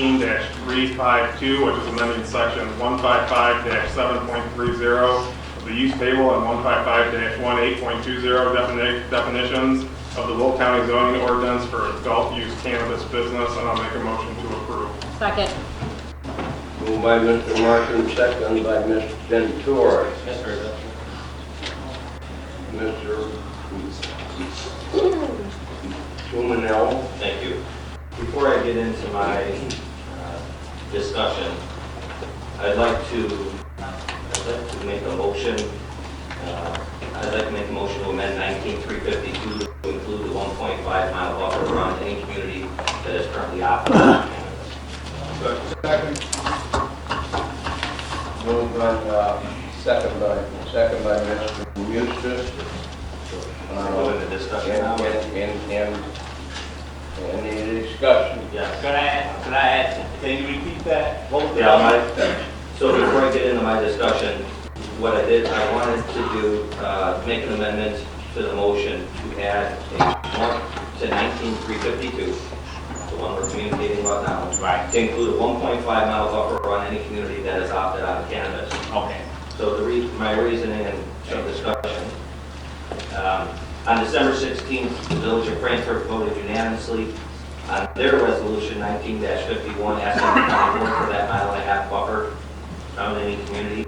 19-352, which is amending section 155-7.30 of the use table and 155-18.20 definitions of the Will County zoning ordinance for adult use cannabis business, and I'll make a motion to approve. Second. Moved by Mr. Martin, second by Mr. Ventura. Yes, sir. Mr. Schumanel. Thank you. Before I get into my discussion, I'd like to make a motion. I'd like to make a motion to amend 19.352 to include the 1.5-mile buffer around any community that is currently operating. Second. Moved by, second by Mr. Eustace. Go into discussion now. Any discussion? Yes. Could I add, can you repeat that? Yeah, so before I get into my discussion, what I did, I wanted to do, make an amendment to the motion to add to 19.352, the one we're communicating about now. Right. To include a 1.5-mile buffer around any community that is opted out of cannabis. Okay. So my reasoning and some discussion. On December 16th, the Village of Frankfurt voted unanimously on their resolution 19-51 asking the county board for that 1.5-mile buffer around any community.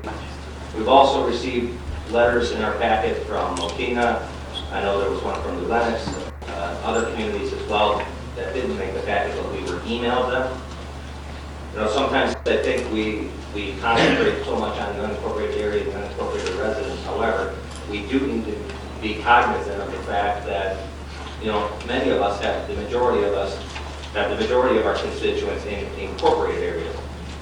We've also received letters in our packet from Mokina. I know there was one from New Lenox, other communities as well that didn't make the packet, but we were emailed them. You know, sometimes I think we concentrate so much on the unincorporated area and unincorporated residents. However, we do need to be cognizant of the fact that, you know, many of us have, the majority of us have the majority of our constituents in incorporated areas.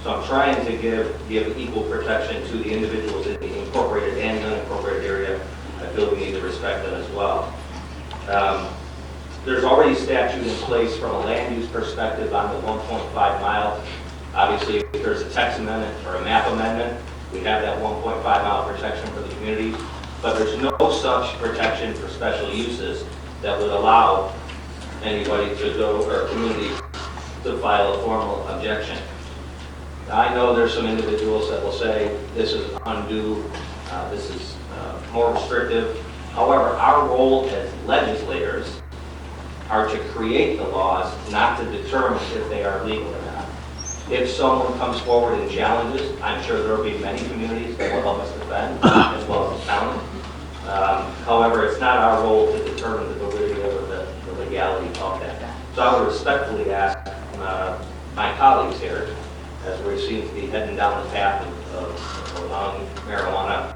So I'm trying to give equal protection to the individuals in the incorporated and unincorporated area. I feel we need to respect them as well. There's already statute in place from a land use perspective on the 1.5 mile. Obviously, if there's a text amendment or a map amendment, we have that 1.5 mile protection for the community. But there's no such protection for special uses that would allow anybody to go, or community to file a formal objection. I know there's some individuals that will say this is undue, this is more restrictive. However, our role as legislators are to create the laws, not to determine if they are legal or not. If someone comes forward and challenges, I'm sure there will be many communities that will help us defend, as well as the county. However, it's not our role to determine the validity or the legality of that. So I would respectfully ask my colleagues here, as we seem to be heading down the path of allowing marijuana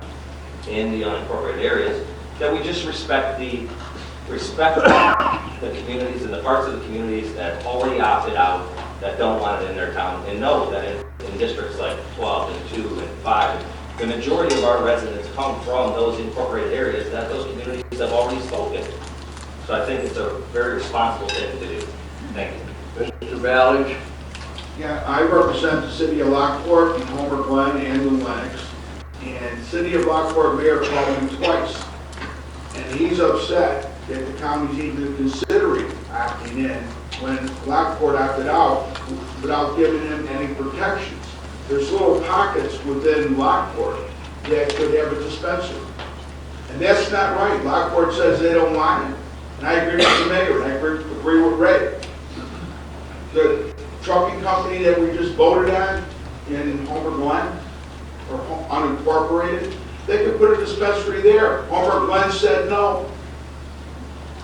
in the unincorporated areas, that we just respect the communities and the parts of the communities that already opted out, that don't want it in their town, and know that in districts like 12 and 2 and 5, the majority of our residents come from those incorporated areas that those communities have already spoken. So I think it's a very responsible thing to do. Thank you. Mr. Valley. Yeah, I represent the city of Lockport, and Homer Glen, and New Lenox. And city of Lockport mayor called me twice. And he's upset that the county's even considering opting in when Lockport opted out without giving him any protections. There's little pockets within Lockport that could have a dispensary. And that's not right. Lockport says they don't want it. And I agree with the mayor, and I agree with Ray. The trucking company that we just voted on in Homer Glen, or unincorporated, they could put a dispensary there. Homer Glen said no.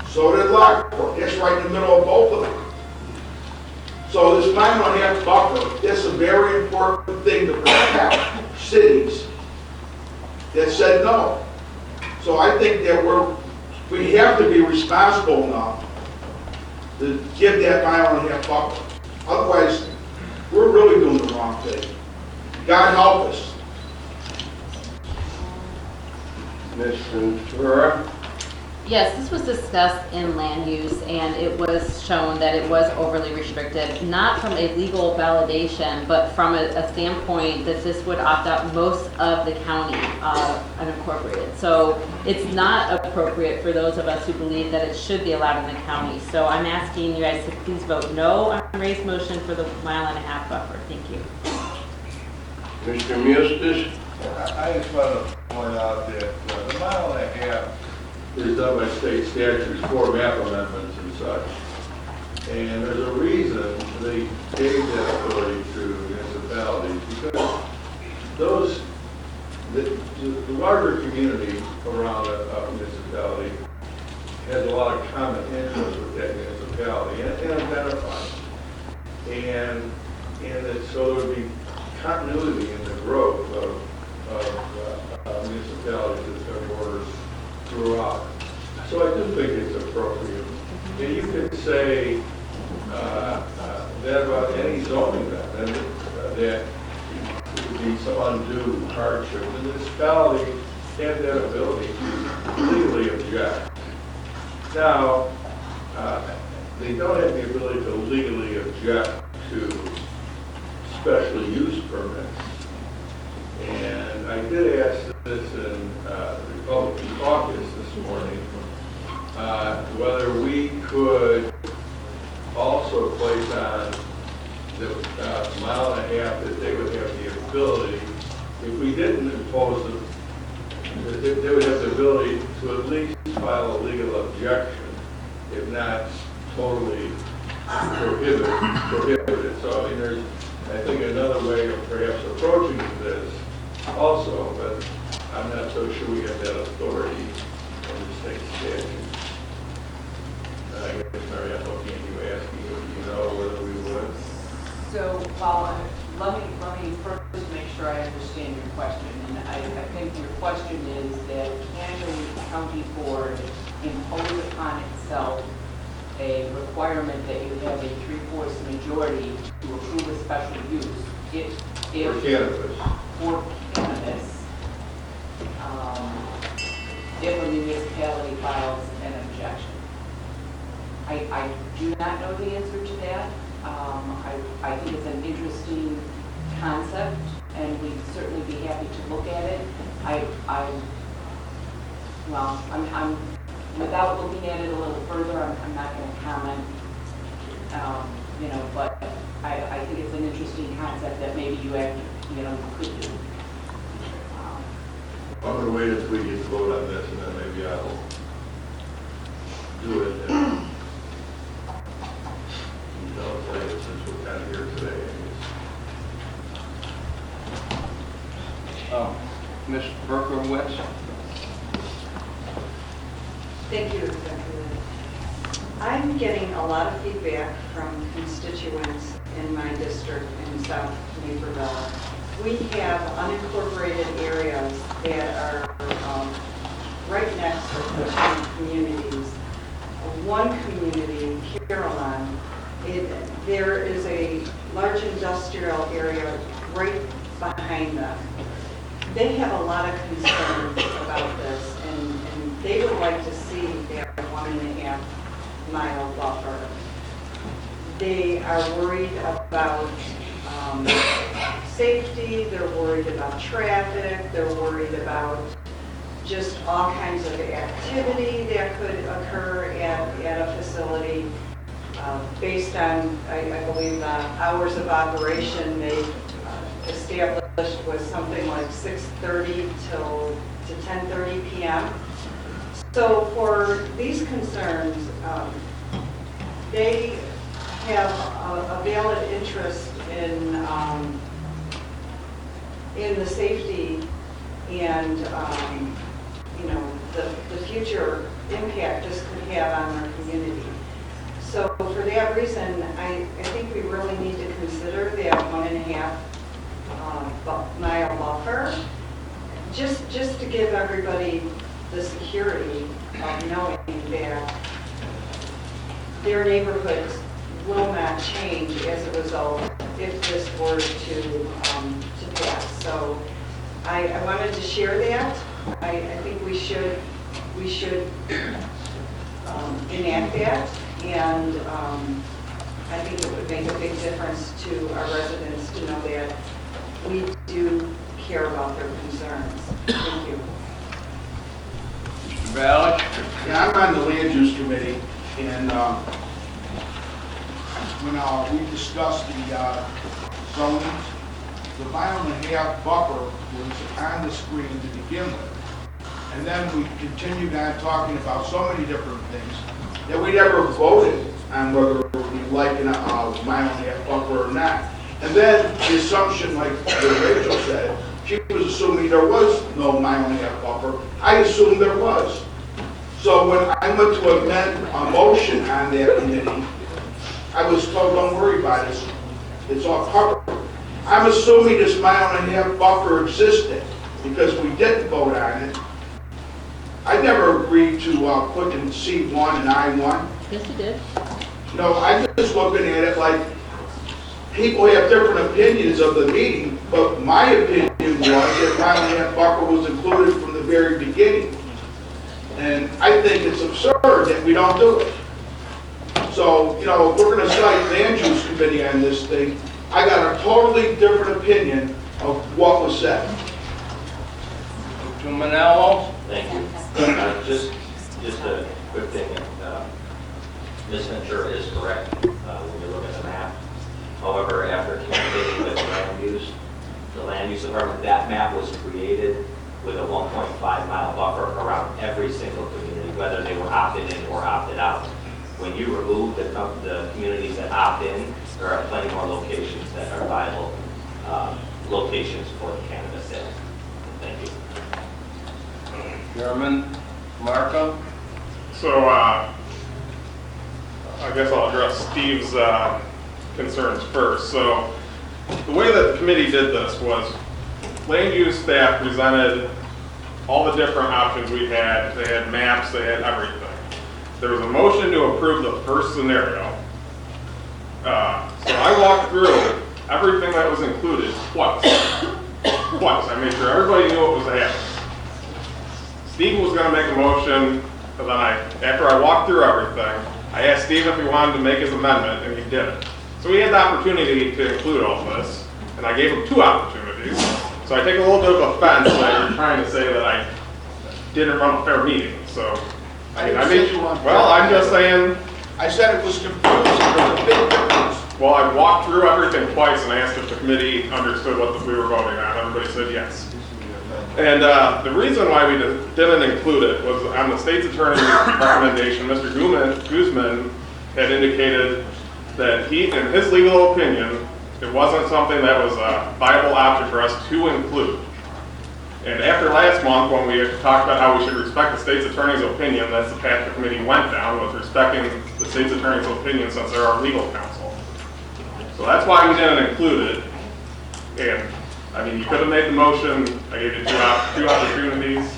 So did Lockport. It's right in the middle of both of them. So this 9.5 buffer, that's a very important thing to protect cities that said no. So I think that we have to be responsible enough to give that 9.5 buffer. Otherwise, we're really doing the wrong thing. God help us. Ms. Ventura. Yes, this was discussed in land use, and it was shown that it was overly restricted, not from a legal validation, but from a standpoint that this would opt out most of the county unincorporated. So it's not appropriate for those of us who believe that it should be allowed in the county. So I'm asking you guys to please vote no on Ray's motion for the 1.5 mile buffer. Thank you. Mr. Mustis? I just want to point out that the 1.5 miles is done by state statutes for map amendments and such. And there's a reason they gave that authority to municipalities, because the larger community around a municipality has a lot of common interest with that municipality and identifying. And so there would be continuity in the growth of municipalities that their borders throughout. So I do think it's appropriate. And you could say that about any zoning amendment, that it would be some undue hardship. The municipality have that ability to legally object. Now, they don't have the ability to legally object to special use permits. And I did ask this in the Republican caucus this morning, whether we could also place on the 1.5 miles that they would have the ability, if we didn't impose it, they would have the ability to at least file a legal objection, if not totally prohibit it. So I mean, there's, I think, another way of perhaps approaching this also, but I'm not so sure we have that authority under state statute. I guess, Mary, I'm looking at you asking, you know, whether we would. So, let me first make sure I understand your question. And I think your question is that can the county board impose upon itself a requirement that you have a 3/4 majority to approve a special use For cannabis. for cannabis, if a municipality files an objection? I do not know the answer to that. I think it's an interesting concept, and we'd certainly be happy to look at it. I'm without looking at it a little further, I'm not going to comment. But I think it's an interesting concept that maybe you could do. I'm going to wait until we get to vote on this, and then maybe I'll do it. And, since we're kind of here today, Ms. Berkowitz? Thank you, Executive. I'm getting a lot of feedback from constituents in my district in South Naperville. We have unincorporated areas that are right next to two communities. One community, Caroline, there is a large industrial area right behind them. They have a lot of concerns about this, and they would like to see that 1.5 mile buffer. They are worried about safety, they're worried about traffic, they're worried about just all kinds of activity that could occur at a facility based on, I believe, the hours of operation they established was something like 6:30 to 10:30 p.m. So for these concerns, they have a valid interest in the safety and the future impact this could have on our community. So for that reason, I think we really need to consider that 1.5 mile buffer, just to give everybody the security of knowing that their neighborhoods will not change as a result if this were to pass. So I wanted to share that. I think we should we should enact that, and I think it would make a big difference to our residents to know that we do care about their concerns. Thank you. Mr. Ballow? Yeah, I'm on the land use committee, and when we discussed the zonings, the mile and a half buffer was on the screen to begin with. And then we continued on talking about so many different things that we never voted on whether we like a mile and a half buffer or not. And then the assumption, like Rachel said, she was assuming there was no mile and a half buffer. I assumed there was. So when I went to amend a motion on that committee, I was told, don't worry about it, it's all covered. I'm assuming this mile and a half buffer existed because we didn't vote on it. I never agreed to put in C1 and I1. Yes, you did. No, I'm just looking at it like people have different opinions of the meeting, but my opinion was that mile and a half buffer was included from the very beginning. And I think it's absurd that we don't do it. So, if we're going to cite land use committee on this thing, I got a totally different opinion of what was said. Mr. Manello? Thank you. Just a quick thing. Ms. Ventura is correct when you look at the map. However, after communicating with the land use department, that map was created with a 1.5 mile buffer around every single community, whether they were opted in or opted out. When you remove the communities that opt in, there are plenty more locations that are viable locations for the cannabis sale. Thank you. Chairman Markham? So, I guess I'll address Steve's concerns first. So, the way that the committee did this was land use staff presented all the different options we had. They had maps, they had everything. There was a motion to approve the first scenario. So I walked through everything that was included twice. I made sure everybody knew what was happening. Steve was going to make a motion, but then after I walked through everything, I asked Steve if he wanted to make his amendment, and he didn't. So we had the opportunity to include all this, and I gave him 2 opportunities. So I take a little bit of offense that you're trying to say that I didn't run a fair meeting. So, I'm just saying. I said it was confusing. There's a big difference. Well, I walked through everything twice and asked if the committee understood what we were voting on. Everybody said yes. And the reason why we didn't include it was on the state's attorney's recommendation. Mr. Guzman had indicated that in his legal opinion, it wasn't something that was a viable option for us to include. And after last month, when we talked about how we should respect the state's attorney's opinion, that's the path the committee went down, was respecting the state's attorney's opinion since they're our legal counsel. So that's why we didn't include it. And you could have made the motion. I gave you 2 opportunities.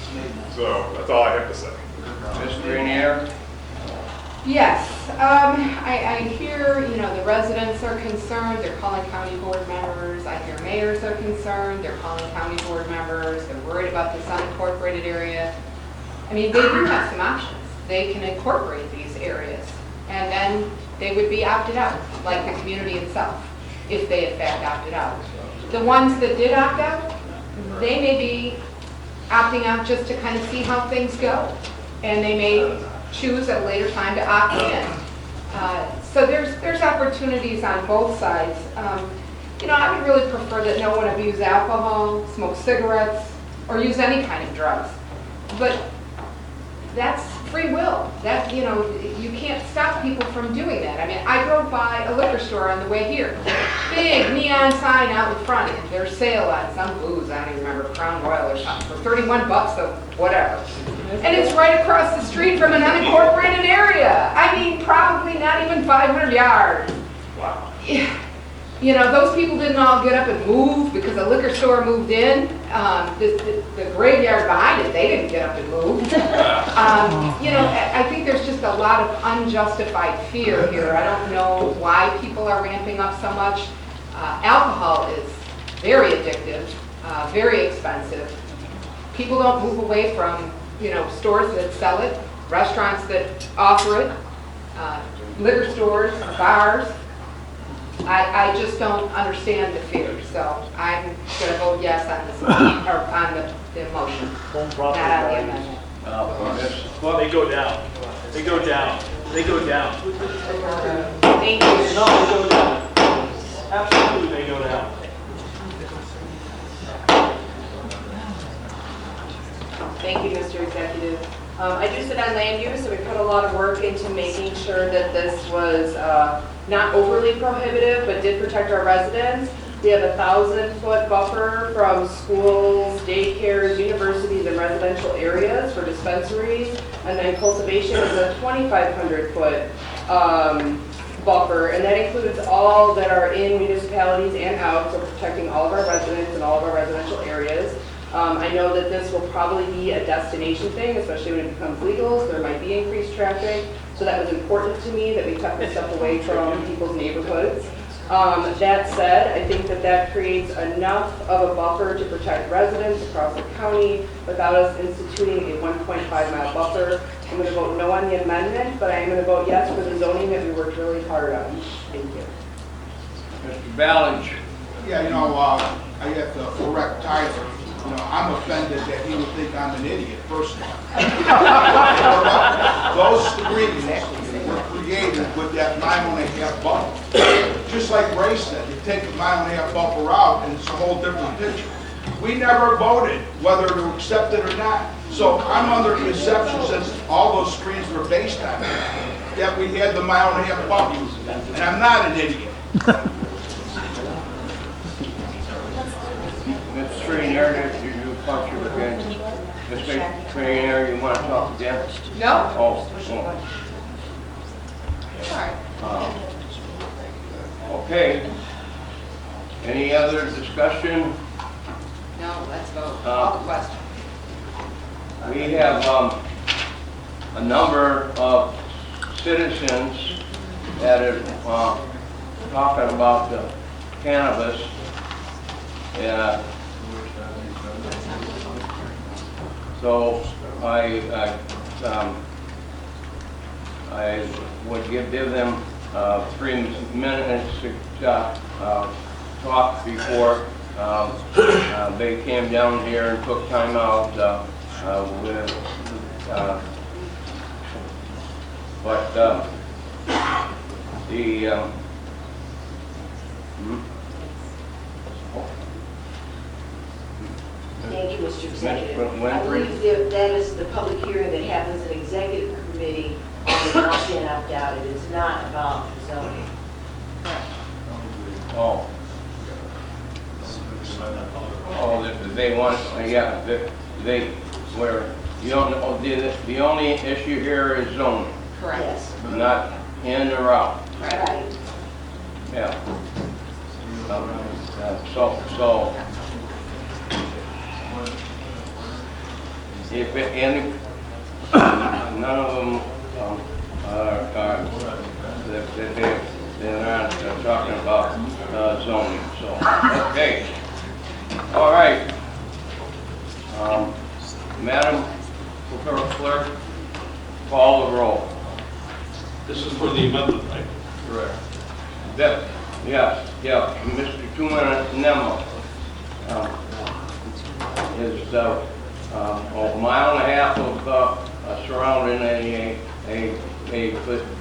So that's all I have to say. Ms. Grenier? Yes, I hear, the residents are concerned, they're calling county board members. I hear mayors are concerned, they're calling county board members, they're worried about this unincorporated area. They do have some options. They can incorporate these areas, and then they would be opted out, like the community itself, if they in fact opted out. The ones that did opt out, they may be opting out just to kind of see how things go, and they may choose at a later time to opt in. So there's opportunities on both sides. I would really prefer that no one abuse alcohol, smoke cigarettes, or use any kind of drugs. But that's free will. You can't stop people from doing that. I drove by a liquor store on the way here. Big neon sign out in front. Their sale on some booze, I don't even remember, Crown Royal or something, for $31 or whatever. And it's right across the street from an unincorporated area. Probably not even 500 yards. Wow. Those people didn't all get up and move because the liquor store moved in. The graveyard behind it, they didn't get up and move. I think there's just a lot of unjustified fear here. I don't know why people are ramping up so much. Alcohol is very addictive, very expensive. People don't move away from stores that sell it, restaurants that offer it, liquor stores, bars. I just don't understand the fear, so I'm going to vote yes on this, or on the motion, not on the amendment. They go down. They go down. They go down. Thank you. No, they go down. Absolutely, they go down. Thank you, Mr. Executive. I do sit on land use, so we put a lot of work into making sure that this was not overly prohibitive, but did protect our residents. We have a 1,000-foot buffer from schools, daycares, universities, and residential areas for dispensaries. And then cultivation is a 2,500-foot buffer, and that includes all that are in municipalities and out, so protecting all of our residents and all of our residential areas. I know that this will probably be a destination thing, especially when it becomes legal, so there might be increased traffic. So that was important to me, that we kept this stuff away from people's neighborhoods. That said, I think that that creates enough of a buffer to protect residents across the county without us instituting a 1.5-mile buffer. I'm going to vote no on the amendment, but I am going to vote yes for the zoning that we worked really hard on. Thank you. Mr. Ballage. Yeah, I have to correct Tyler. I'm offended that he would think I'm an idiot, personally. Those screens were created with that 9.5 buffer. Just like Ray said, you take the 9.5 buffer out and it's a whole different picture. We never voted whether to accept it or not. So I'm under the assumption, since all those screens were based on it, that we had the 1.5 buffer. And I'm not an idiot. Ms. Trainer, did you punch you again? Mr. Trainer, you want to talk again? No? Oh. Sorry. Okay. Any other discussion? No, let's vote. Call the question. We have a number of citizens that are talking about the cannabis. So I would give them 3 minutes to talk before they came down here and took time out Thank you, Mr. Executive. Winfrey? I believe that is the public hearing that happens in executive committee on the opt-in, opt-out. It is not about zoning. Oh. They want, yeah, they, where, you don't know, the only issue here is zoning, Correct. Yes. not in or out. Right. Yeah. So, if any, none of them they're not talking about zoning, so, okay. All right. Madam Clerk, call the roll. This is for the amendment, right? Correct. Yes, Mr. 2-minute memo is a mile and a half of surrounding a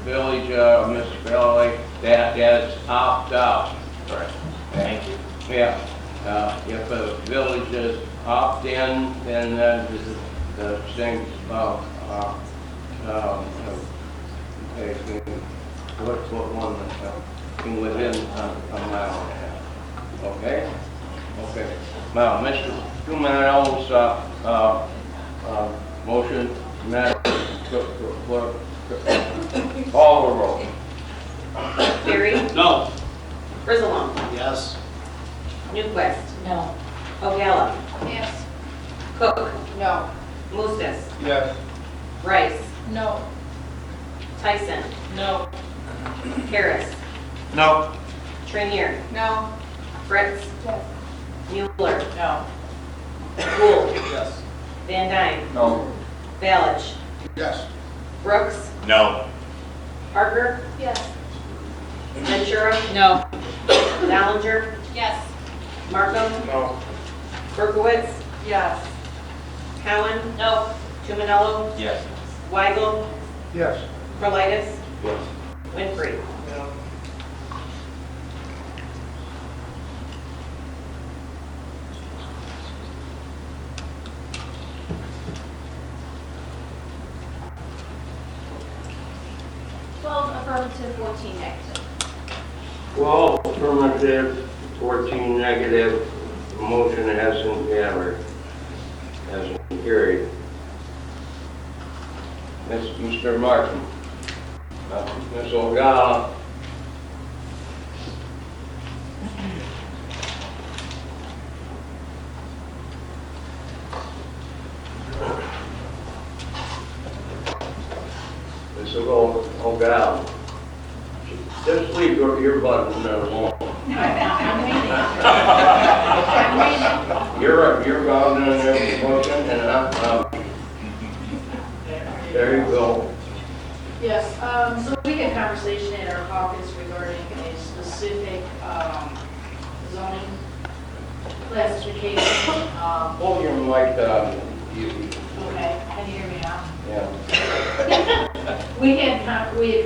village, municipality that is opt-out. Right. Thank you. Yeah, if a village is opt-in, then the thing, they can put one within a mile and a half. Okay? Okay. Now, Mr. 2-minute motion, Madam Clerk, call the roll. Carey? No. Brizalone? Yes. Newquist? No. O'Gala? Yes. Cook? No. Moustis? Yes. Rice? No. Tyson? No. Harris? No. Trainier? No. Fritz? Yes. Mueller? No. Gould? Yes. Van Dyne? No. Balich. Yes. Brooks. No. Parker. Yes. Ventura. No. Ballinger. Yes. Markham. No. Berkowitz. Yes. Cowan. No. Tumanello. Yes. Weigel. Yes. Prolitis. Yes. Winfrey. Affirmative, 14 negative. 12 affirmative, 14 negative, motion hasn't carried. Mr. Martin. Ms. Ogata. Ms. Ogata. Just leave your button alone. You're bound on every motion, and there you go. Yes, so we had conversation at our caucus regarding a specific zoning classification. Hold your mic, Okay, can you hear me now? yeah. We had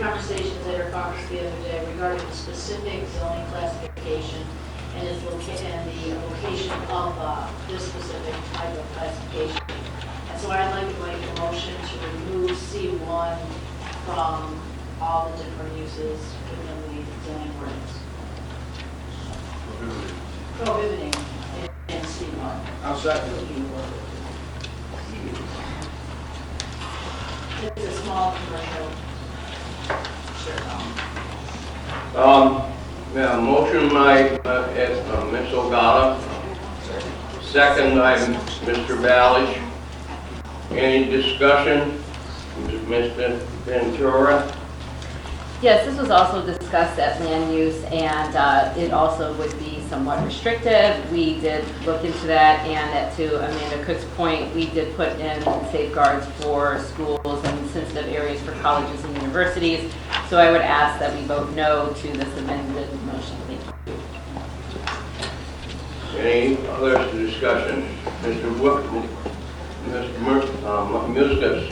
conversations at our caucus the other day regarding the specific zoning classification and its and the location of this specific type of classification. And so I'd like to make a motion to remove C1 from all the different uses within the zoning ordinance. Prohibiting in C1. I'll second it. It's a small commercial. Yeah, motion by Ms. Ogata, second by Mr. Ballish. Any discussion? Mr. Ventura? Yes, this was also discussed at land use, and it also would be somewhat restrictive. We did look into that, and to Amanda Cook's point, we did put in safeguards for schools and sensitive areas for colleges and universities. So I would ask that we vote no to this amended motion. Thank you. Any other discussion? Mr. Wood? Mr. Muskas?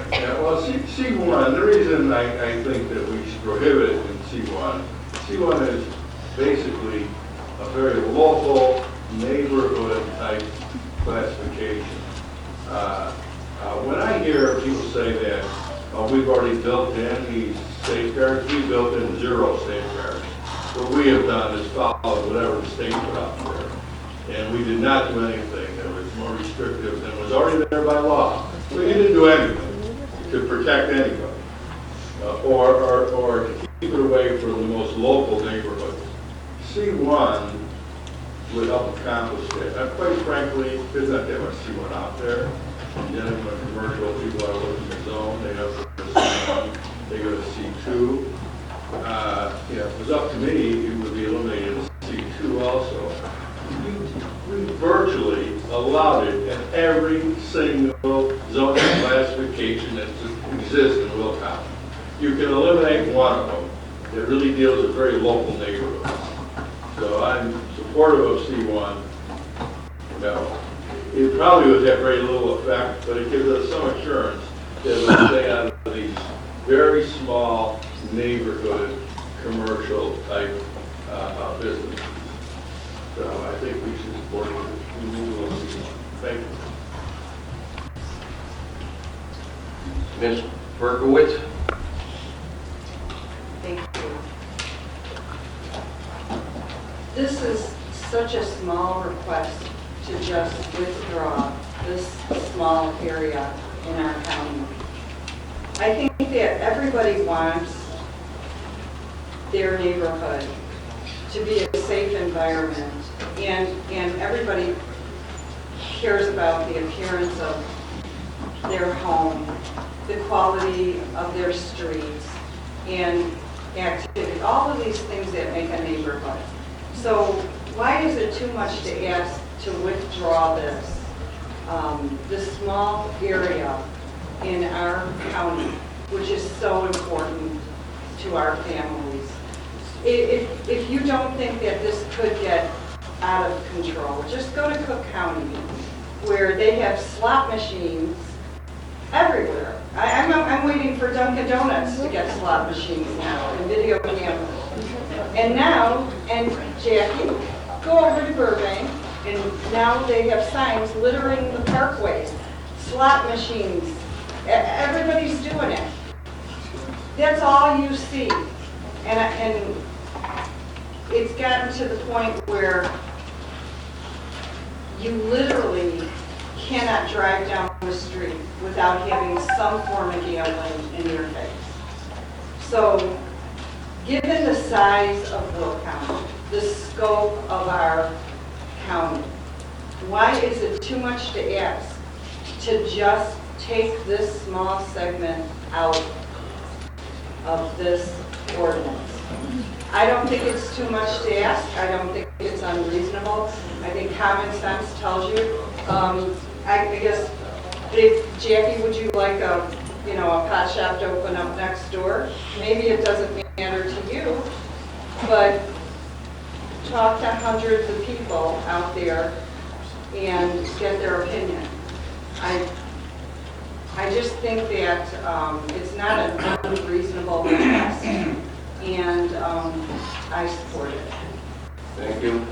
Yeah, well, C1, the reason I think that we should prohibit it in C1 is basically a very local neighborhood type classification. When I hear people say that we've already built in these safeguards, we built in 0 safeguards. What we have done is followed whatever the state put out there. And we did not do anything that was more restrictive than was already there by law. So you didn't do anything to protect anybody, or to keep it away from the most local neighborhoods. C1 would help accomplish that. Quite frankly, there's not that much C1 out there. Generally, when commercial people are looking at zone, they have to C1, they go to C2. If it was up to me, it would be eliminated in C2 also. We virtually allowed it in every single zoning classification that exists in Will County. You can eliminate one of them that really deals with very local neighborhoods. So I'm supportive of C1. No, it probably would have very little effect, but it gives us some assurance that it'll stay out of these very small neighborhood commercial type business. So I think we should support the removal of C1. Thank you. Ms. Berkowitz? Thank you. This is such a small request to just withdraw this small area in our county. I think that everybody wants their neighborhood to be a safe environment, and everybody cares about the appearance of their home, the quality of their streets, and activity, all of these things that make a neighborhood. So why is it too much to ask to withdraw this, this small area in our county, which is so important to our families. If you don't think that this could get out of control, just go to Cook County, where they have slot machines everywhere. I'm waiting for Dunkin' Donuts to get slot machines now and video cameras. And now, and Jackie, go over to Burbank, and now they have signs littering the parkways, slot machines. Everybody's doing it. That's all you see. And it's gotten to the point where you literally cannot drive down the street without having some form of gambling in your face. So, given the size of Will County, the scope of our county, why is it too much to ask to just take this small segment out of this ordinance? I don't think it's too much to ask. I don't think it's unreasonable. I think common sense tells you. I guess, if Jackie, would you like a pot shop to open up next door? Maybe it doesn't matter to you, but talk to hundreds of people out there and get their opinion. I just think that it's not an unreasonable request, and I support it. Thank you.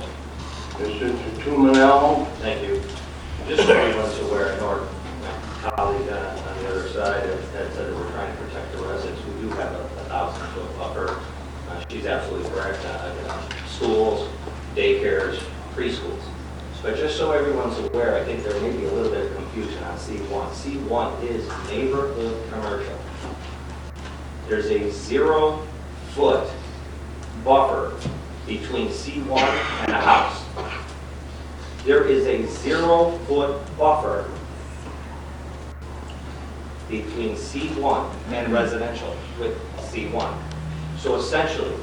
Mr. Tumanello? Thank you. Just so everyone's aware, Nor, my colleague on the other side had said that we're trying to protect the residents. We do have a 1,000-foot buffer. She's absolutely correct. Schools, daycares, preschools. But just so everyone's aware, I think there may be a little bit of confusion on C1. C1 is neighborhood commercial. There's a 0-foot buffer between C1 and a house. There is a 0-foot buffer between C1 and residential with C1. So essentially,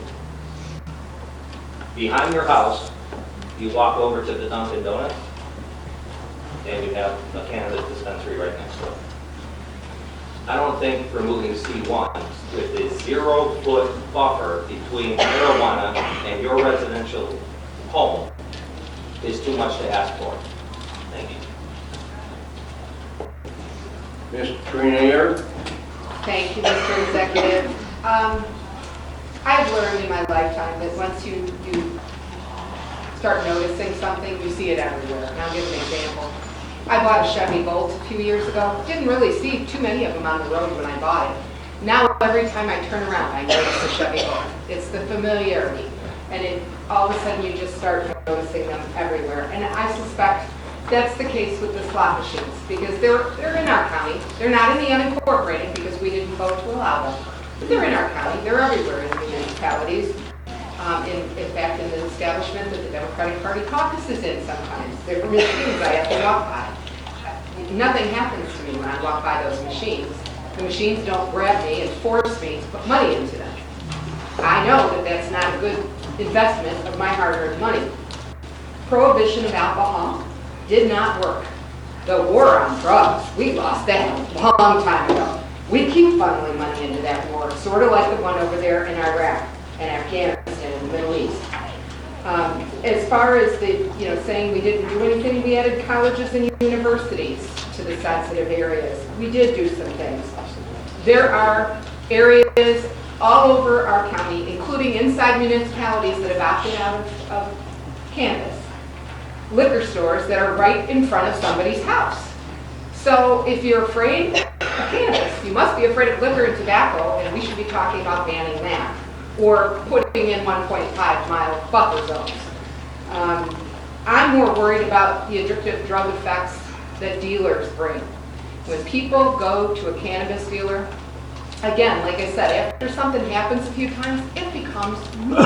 behind your house, you walk over to the Dunkin' Donuts, and you have a cannabis dispensary right next door. I don't think removing C1 with the 0-foot buffer between marijuana and your residential home is too much to ask for. Thank you. Ms. Trenier? Thank you, Mr. Executive. I've learned in my lifetime that once you start noticing something, you see it everywhere. And I'll give an example. I bought a Chevy Bolt a few years ago. Didn't really see too many of them on the road when I bought it. Now every time I turn around, I notice a Chevy Bolt. It's the familiarity. And all of a sudden you just start noticing them everywhere. And I suspect that's the case with the slot machines, because they're in our county. They're not in the unincorporated because we didn't vote to allow them. But they're in our county. They're everywhere in the municipalities. In fact, in the establishment that the Democratic Party caucus is in sometimes. There are machines I have to walk by. Nothing happens to me when I walk by those machines. The machines don't grab me and force me to put money into them. I know that that's not a good investment of my hard-earned money. Prohibition of alcohol did not work. The war on drugs, we lost that a long time ago. We keep funneling money into that war, sort of like the one over there in Iraq and Afghanistan and the Middle East. As far as the, saying we didn't do anything, we added colleges and universities to the sensitive areas. We did do some things. There are areas all over our county, including inside municipalities that have opted out of cannabis, liquor stores that are right in front of somebody's house. So if you're afraid of cannabis, you must be afraid of liquor and tobacco, and we should be talking about banning that, or putting in 1.5-mile buffer zones. I'm more worried about the addictive drug effects that dealers bring. When people go to a cannabis dealer, again, like I said, after something happens a few times, it becomes normal.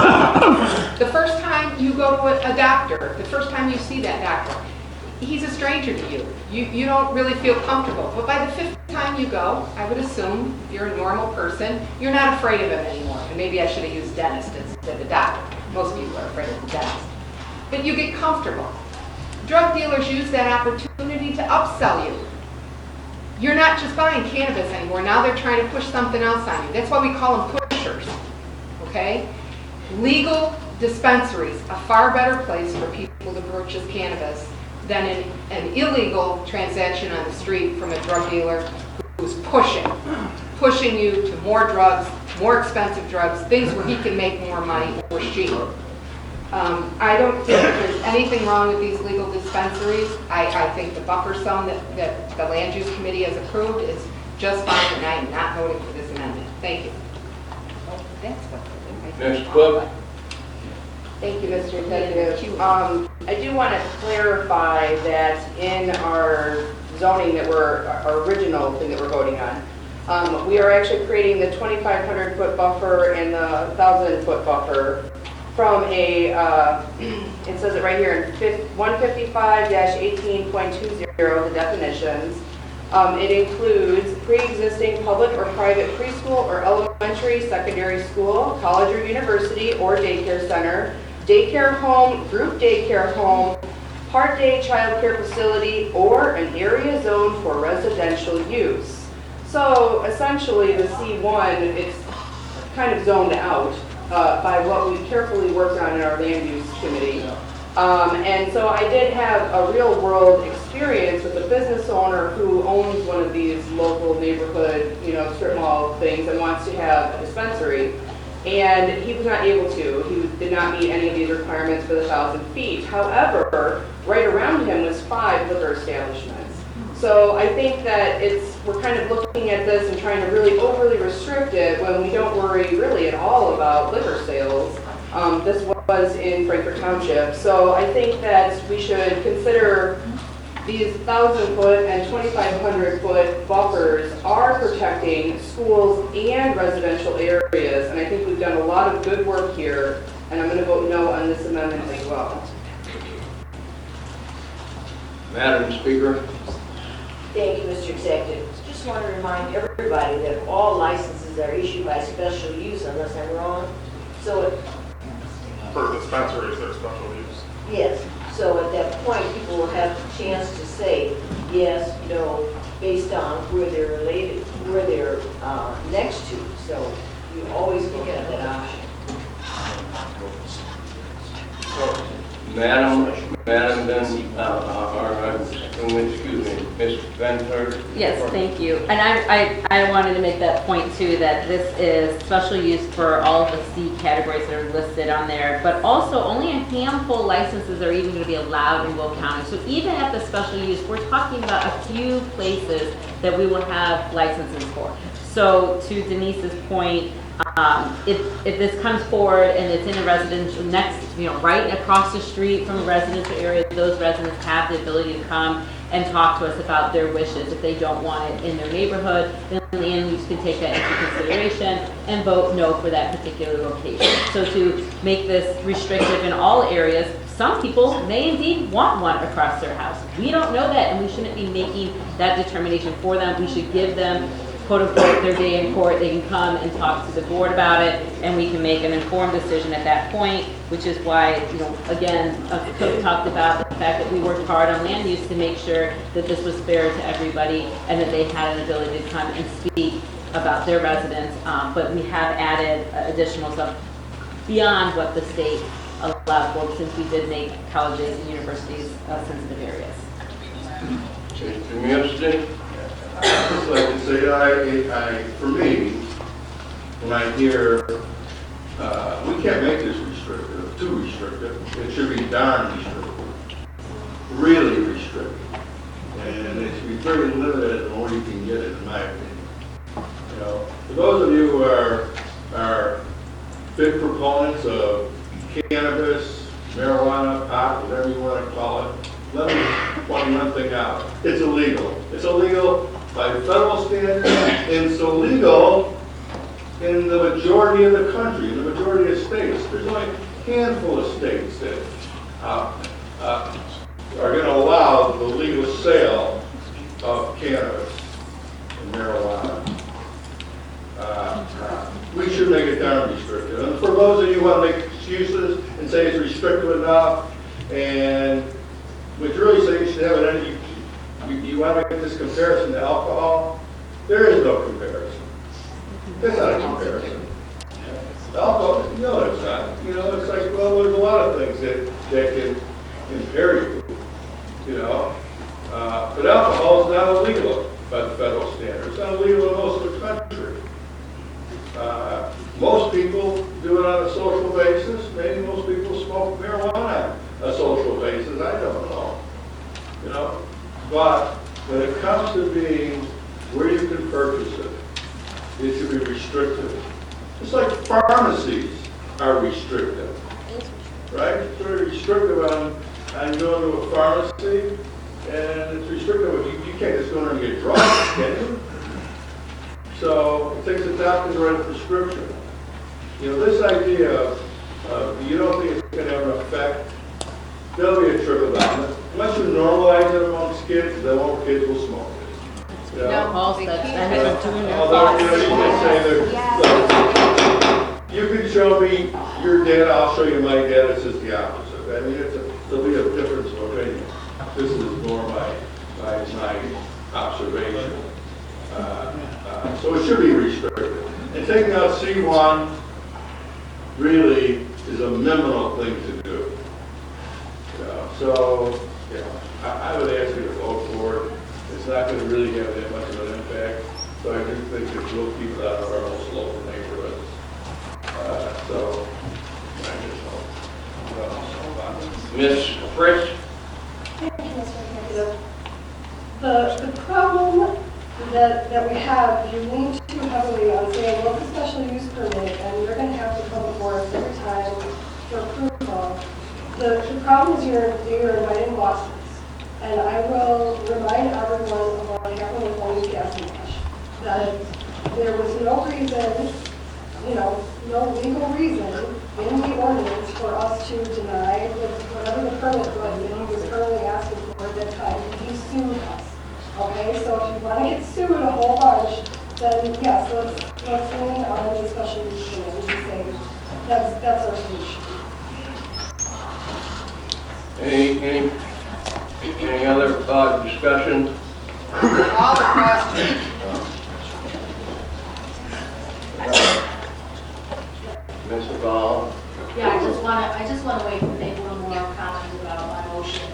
The first time you go to a doctor, the first time you see that doctor, he's a stranger to you. You don't really feel comfortable. But by the 5th time you go, I would assume if you're a normal person, you're not afraid of him anymore. And maybe I should have used dentist instead of doctor. Most people are afraid of the dentist. But you get comfortable. Drug dealers use that opportunity to upsell you. you're not just buying cannabis anymore. Now they're trying to push something else on you. That's why we call them pushers, okay? Legal dispensaries, a far better place for people to purchase cannabis than an illegal transaction on the street from a drug dealer who's pushing you to more drugs, more expensive drugs, things where he can make more money or she. I don't think there's anything wrong with these legal dispensaries. I think the buffer zone that the Land Use Committee has approved is just fine, and I am not voting for this amendment. Thank you. That's what. Ms. Cook? Thank you, Mr. Executive. I do want to clarify that in our zoning that our original thing that we're voting on, we are actually creating the 2,500 foot buffer and the 1,000 foot buffer from a, it says it right here in 155-18.20, the definitions. It includes pre-existing public or private preschool or elementary, secondary school, college or university or daycare center, daycare home, group daycare home, part-day child care facility, or an area zoned for residential use. So essentially the C1, it's kind of zoned out by what we carefully worked on in our land use committee. And so I did have a real world experience with a business owner who owns one of these local neighborhood, strip mall things and wants to have a dispensary. And he was not able to. He did not meet any of these requirements for the 1,000 feet. However, right around him was 5 liquor establishments. So I think that we're kind of looking at this and trying to really overly restrict it when we don't worry really at all about liquor sales. This was in Frankfort Township. So I think that we should consider these 1,000 foot and 2,500 foot buffers are protecting schools and residential areas. And I think we've done a lot of good work here. And I'm going to vote no on this amendment as well. Madam Speaker? Thank you, Mr. Executive. Just want to remind everybody that all licenses are issued by special use unless I'm wrong. So, For dispensaries, they're special use. yes, so at that point, people will have the chance to say, yes, based on where they're related, where they're next to. So you always look at that option. Madam, excuse me, Ms. Benford? Yes, thank you. And I wanted to make that point too, that this is special use for all of the C categories that are listed on there, but also only a handful of licenses are even going to be allowed in Will County. So even at the special use, we're talking about a few places that we will have licenses for. So to Denise's point, if this comes forward and it's in a residential right across the street from a residential area, those residents have the ability to come and talk to us about their wishes. If they don't want it in their neighborhood, then the land use can take that into consideration and vote no for that particular location. So to make this restrictive in all areas, some people may indeed want one across their house. We don't know that, and we shouldn't be making that determination for them. We should give them, quote unquote, their day in court. They can come and talk to the board about it, and we can make an informed decision at that point, which is why, again, Cook talked about the fact that we worked hard on land use to make sure that this was fair to everybody and that they had an ability to come and speak about their residents. But we have added additional stuff beyond what the state allowed for, since we did make colleges and universities sensitive areas. Mr. Middleton? I'd just like to say, for me, when I hear, we can't make this restrictive, too restrictive. It should be darn restrictive, really restrictive. And it should be very limited in what you can get it, in my opinion. For those of you who are big proponents of cannabis, marijuana, pot, whatever you want to call it, let me point one thing out. It's illegal. It's illegal by federal standards, and it's illegal in the majority of the country, in the majority of states. There's only a handful of states that are going to allow the legal sale of cannabis and marijuana. We should make it darn restrictive. And for those of you who want to make excuses and say it's restrictive enough, and would you really say you should have it any, you want to make this comparison to alcohol? There is no comparison. There's not a comparison. Alcohol, no, it's not. You know, it's like, well, there's a lot of things that can impair you, you know. But alcohol is not illegal by the federal standards. It's not illegal in most of the country. Most people do it on a social basis. Maybe most people smoke marijuana on a social basis. I don't know. You know? But when it comes to being where you can purchase it, it should be restricted. Just like pharmacies are restricted, right? It's very restrictive on going to a pharmacy, and it's restrictive. You can't just go in there and get drugs, can you? So it takes a doctor to write a prescription. You know, this idea of you don't think it's going to have an effect, there'll be a trickle down. Unless you normalize it amongst kids, then all kids will smoke. You know? No, Paul said that. Although, you know, you can say that, you can show me your dad, I'll show you my dad, it's just the opposite. I mean, there'll be a difference of opinion. This is more my observation. So it should be restricted. And taking out C1 really is a minimal thing to do. You know, so, you know, I would ask you to vote for it. It's not going to really have that much of an impact. So I do think that we'll keep it out of our most local neighborhoods. So, I just hope. Ms. Fritz? Thank you, Mr. Executive. The problem that we have, you lean too heavily on saying, well, it's a special use permit, and you're going to have to come before us every time for approval. The problem is you're inviting lawsuits. And I will remind everyone of what happened with Only Gas and Cash. That there was no reason, no legal reason in the ordinance for us to deny whatever the permit was that he was currently asking for at that time. He sued us. Okay, so if you want to get sued a whole bunch, then yes, let's lean on the special use permit and say that's our solution. Any other discussion? All the questions. Ms. Ball? Yeah, I just want to make one more comment about my motion.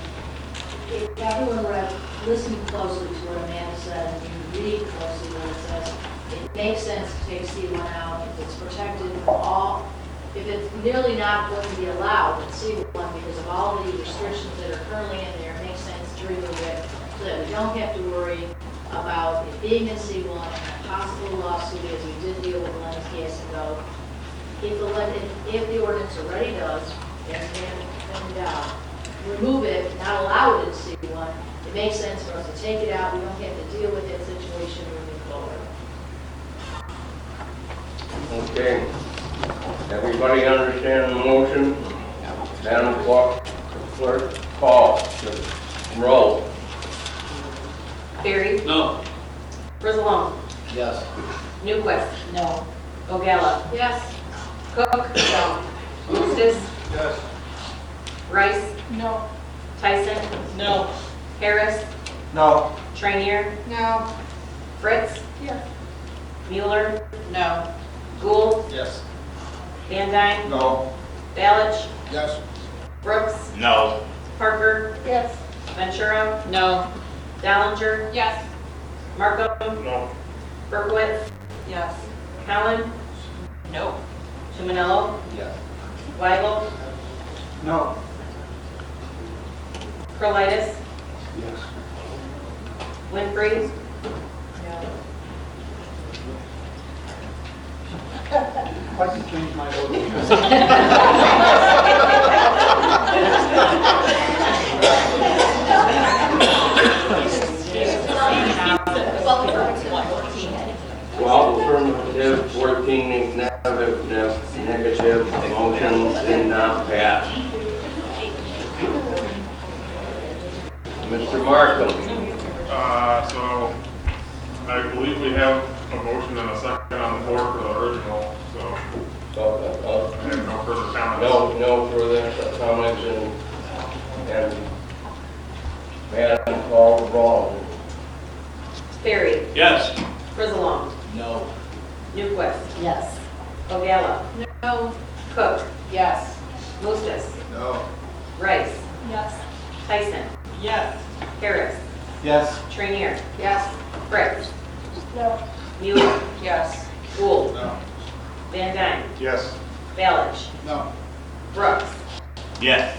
If everyone read, listen closely to what Amanda said, and you read closely what it says, it makes sense to take C1 out if it's protected from all, if it's nearly not going to be allowed in C1 because of all the restrictions that are currently in there, it makes sense to remove it so that we don't have to worry about it being in C1 and a possible lawsuit as we did deal with Lenny's gas and go. If the ordinance already does, remove it, not allow it in C1, it makes sense for us to take it out. We don't have to deal with that situation moving forward. Okay. Everybody understand the motion? Madam Clerk, call the roll. Barry? No. Brizalone? Yes. Newquist? No. Ogella? Yes. Cook? No. Eustace? Yes. Rice? No. Tyson? No. Harris? No. Trainier? No. Fritz? Yes. Mueller? No. Gould? Yes. Van Dyne? No. Balich? Yes. Brooks? No. Parker? Yes. Ventura? No. Dallinger? Yes. Markham? No. Berkowitz? Yes. Cowan? No. Chiminello? Yes. Weigel? No. Curlitis? Yes. Winfrey? I can change my vote. Affirmative, 14 negative, motion did not pass. Mr. Markham? So I believe we have a motion and a second on the board for the original, so I have no further comments. No further comments and Madam call the roll. Yes. Frizalone. No. Newquist. Yes. Ogalla. No. Cook. Yes. Mustis. No. Rice. Yes. Tyson. Yes. Harris. Yes. Trainier. Yes. Fritz. No. Mueller. Yes. Gould. No. Van Dyne. Yes. Balich. No. Brooks. Yes.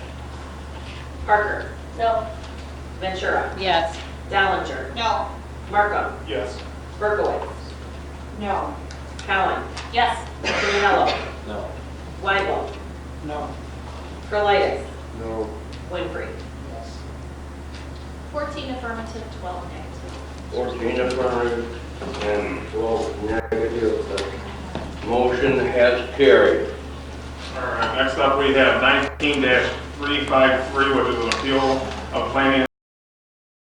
Parker. No. Ventura. Yes. Dallinger. No. Markham. Yes. Berkowitz. No. Cowan. Yes. Criminello. No. Weigel. No. Kurlitis. No. Winfrey. 14 affirmative, 12 negative. 14 affirmative and 12 negative. The motion has carried. All right, next up, we have 19-353, which is an appeal of planning